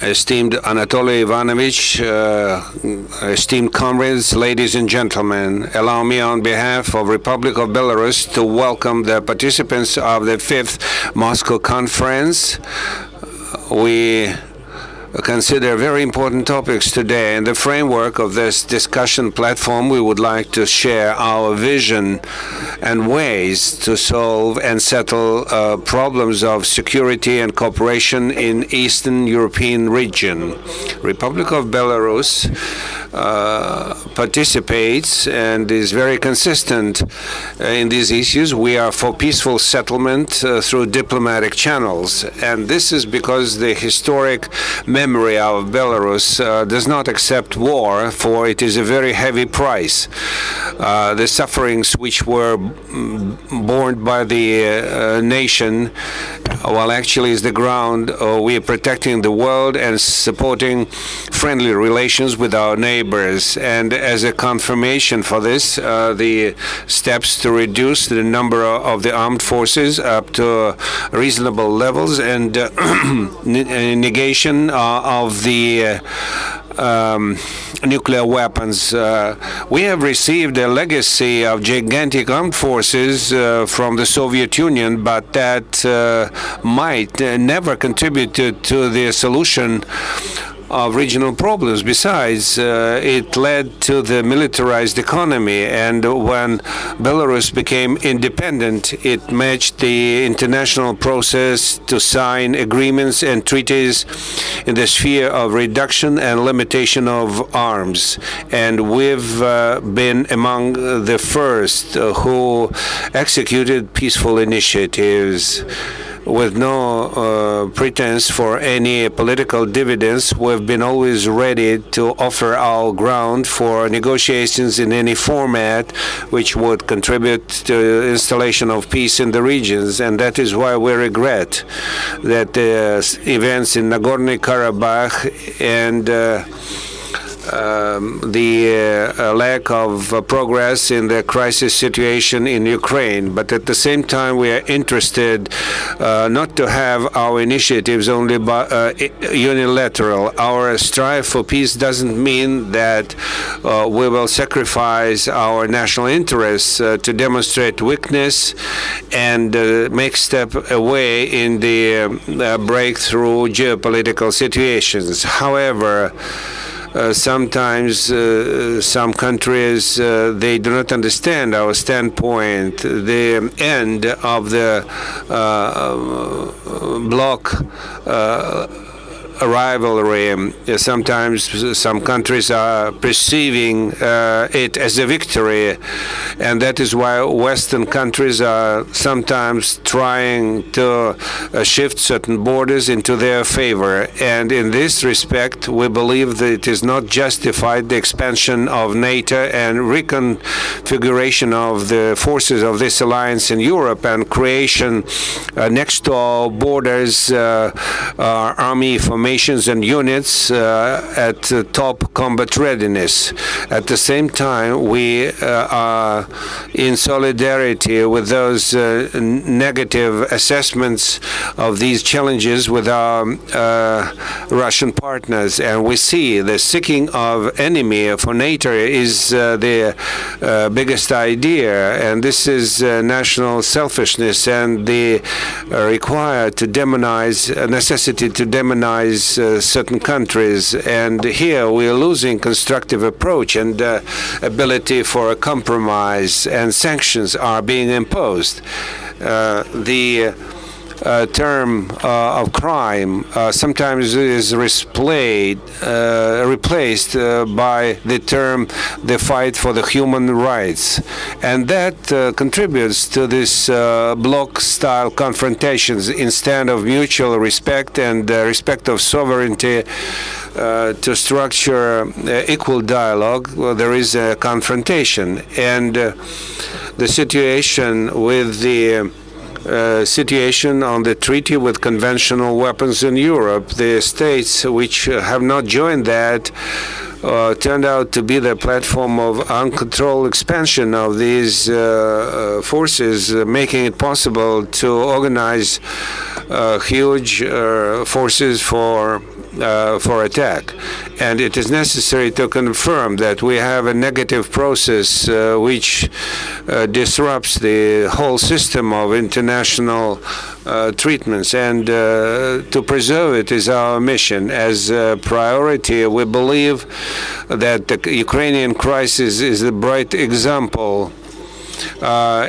Esteemed Anatoly Ivanovich, esteemed comrades, ladies and gentlemen, allow me on behalf of Republic of Belarus to welcome the participants of the 5th Moscow Conference. We consider very important topics today. In the framework of this discussion platform, we would like to share our vision and ways to solve and settle problems of security and cooperation in Eastern European region. Republic of Belarus participates and is very consistent in these issues. We are for peaceful settlement through diplomatic channels, and this is because the historic memory of Belarus does not accept war, for it is a very heavy price. The sufferings which were borne by the nation, while actually is the ground we are protecting the world and supporting friendly relations with our neighbors. And as a confirmation for this, the steps to reduce the number of the armed forces up to reasonable levels and negation of the nuclear weapons. We have received a legacy of gigantic armed forces from the Soviet Union, but that might never contribute to the solution of regional problems. Besides, it led to the militarized economy, and when Belarus became independent, it matched the international process to sign agreements and treaties in the sphere of reduction and limitation of arms. And we've been among the first who executed peaceful initiatives. With no pretense for any political dividends, we've been always ready to offer our ground for negotiations in any format which would contribute to installation of peace in the regions. And that is why we regret that the events in Nagorno-Karabakh and the lack of progress in the crisis situation in Ukraine. But at the same time, we are interested not to have our initiatives only unilateral. Our strive for peace doesn't mean that we will sacrifice our national interests to demonstrate weakness and make step away in the breakthrough geopolitical situations. However, sometimes some countries, they do not understand our standpoint. The end of the bloc rivalry. Sometimes some countries are perceiving it as a victory, and that is why Western countries are sometimes trying to shift certain borders into their favor. And in this respect, we believe that it is not justified the expansion of NATO and reconfiguration of the forces of this alliance in Europe and creation next to our borders army formations and units at top combat readiness. At the same time, we are in solidarity with those negative assessments of these challenges with our Russian partners, and we see the seeking of enemy for NATO is the biggest idea, and this is national selfishness and the require to demonize necessity to demonize certain countries. And here we are losing constructive approach and ability for a compromise, and sanctions are being imposed. The term of crime sometimes is replaced by the term the fight for the human rights, and that contributes to this bloc-style confrontations instead of mutual respect and respect of sovereignty. To structure equal dialogue, there is a confrontation, and the situation with the situation on the treaty with conventional weapons in Europe. The states which have not joined that turned out to be the platform of uncontrolled expansion of these forces, making it possible to organize huge forces for for attack. And it is necessary to confirm that we have a negative process which disrupts the whole system of international treatments, and to preserve it is our mission. As a priority, we believe that the Ukrainian crisis is a bright example,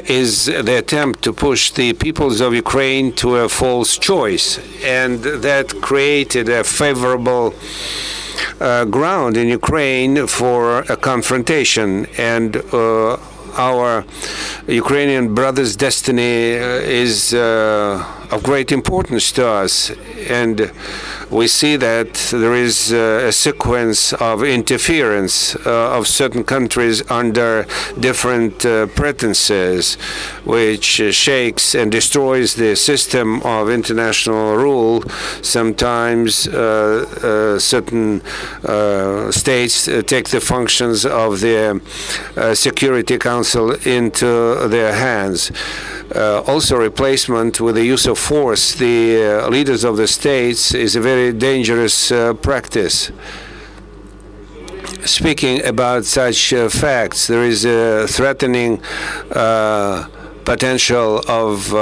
is the attempt to push the peoples of Ukraine to a false choice, and that created a favorable ground in Ukraine for a confrontation. And our Ukrainian brothers' destiny is of great importance to us, and we see that there is a sequence of interference of certain countries under different pretenses, which shakes and destroys the system of international rule. Sometimes certain states take the functions of the Security Council into their hands. Also, replacement with the use of force, the leaders of the states, is a very dangerous practice. Speaking about such facts, there is a threatening potential of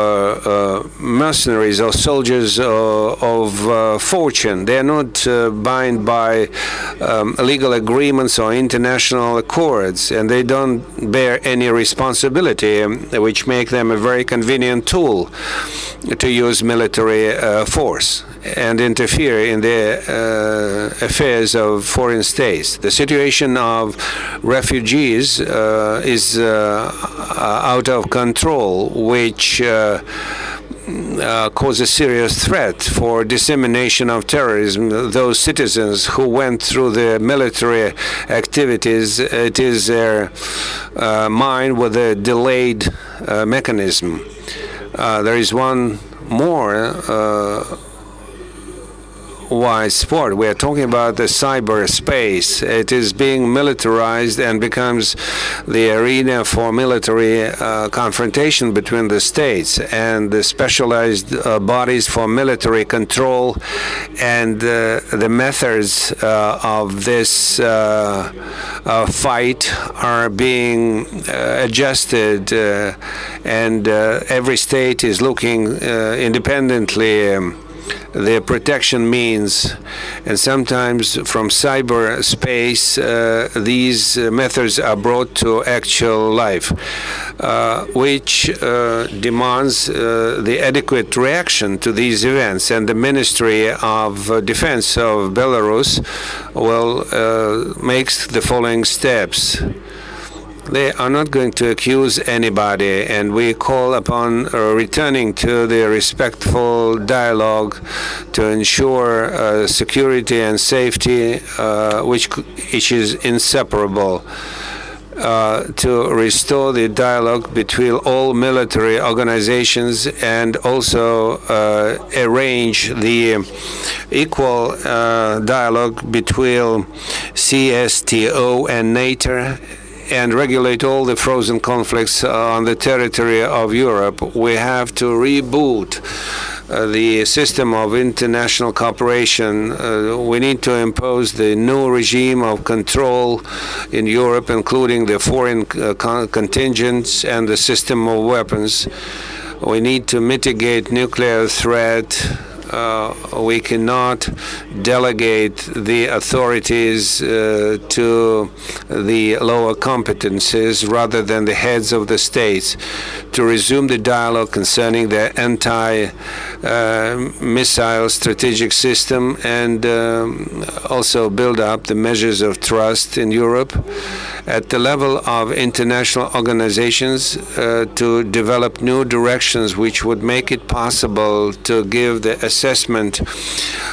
mercenaries or soldiers of fortune. They are not bound by legal agreements or international accords, and they don't bear any responsibility, which make them a very convenient tool to use military force and interfere in the affairs of foreign states. The situation of refugees is out of control, which cause a serious threat for dissemination of terrorism. Those citizens who went through the military activities, it is their mind with a delayed mechanism. There is one more wide sport. We are talking about the cyberspace. It is being militarized and becomes the arena for military confrontation between the states and the specialized bodies for military control, and the methods of this fight are being adjusted, and every state is looking independently the protection means, and sometimes from cyberspace these methods are brought to actual life, which demands the adequate reaction to these events. And the Ministry of Defense of Belarus will makes the following steps. They are not going to accuse anybody, and we call upon returning to the respectful dialogue to ensure security and safety, which is inseparable. To restore the dialogue between all military organizations, and also arrange the equal dialogue between CSTO and NATO, and regulate all the frozen conflicts on the territory of Europe. We have to reboot the system of international cooperation. We need to impose the new regime of control in Europe, including the foreign contingents and the system of weapons. We need to mitigate nuclear threat. We cannot delegate the authorities to the lower competencies rather than the heads of the states, to resume the dialogue concerning the anti-missile strategic system, and also build up the measures of trust in Europe at the level of international organizations, to develop new directions which would make it possible to give the assessment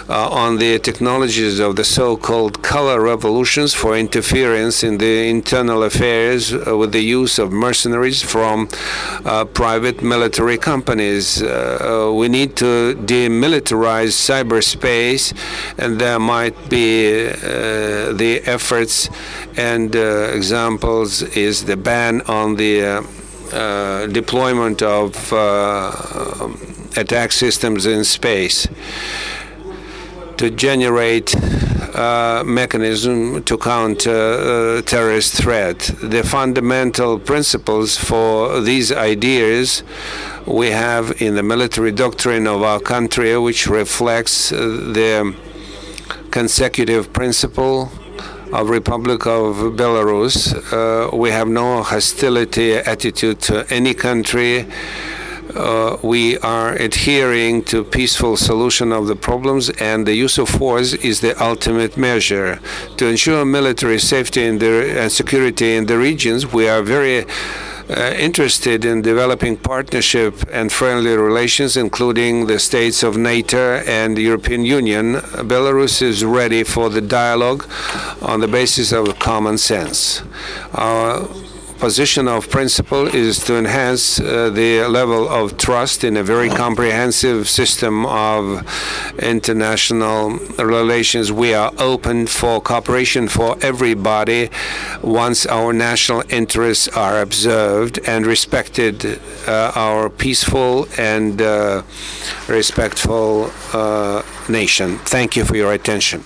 on the technologies of the so-called color revolutions for interference in the internal affairs with the use of mercenaries from private military companies. We need to demilitarize cyberspace, and there might be the efforts, and examples is the ban on the deployment of attack systems in space. to generate mechanism to counter terrorist threat. The fundamental principles for these ideas we have in the military doctrine of our country, which reflects the consecutive principle of Republic of Belarus. We have no hostility attitude to any country. We are adhering to peaceful solution of the problems, and the use of force is the ultimate measure. To ensure military safety and security in the regions, we are very interested in developing partnership and friendly relations, including the states of NATO and the European Union. Belarus is ready for the dialogue on the basis of common sense. Our position of principle is to enhance the level of trust in a very comprehensive system of international relations. We are open for cooperation for everybody once our national interests are observed and respected, our peaceful and respectful nation. Thank you for your attention.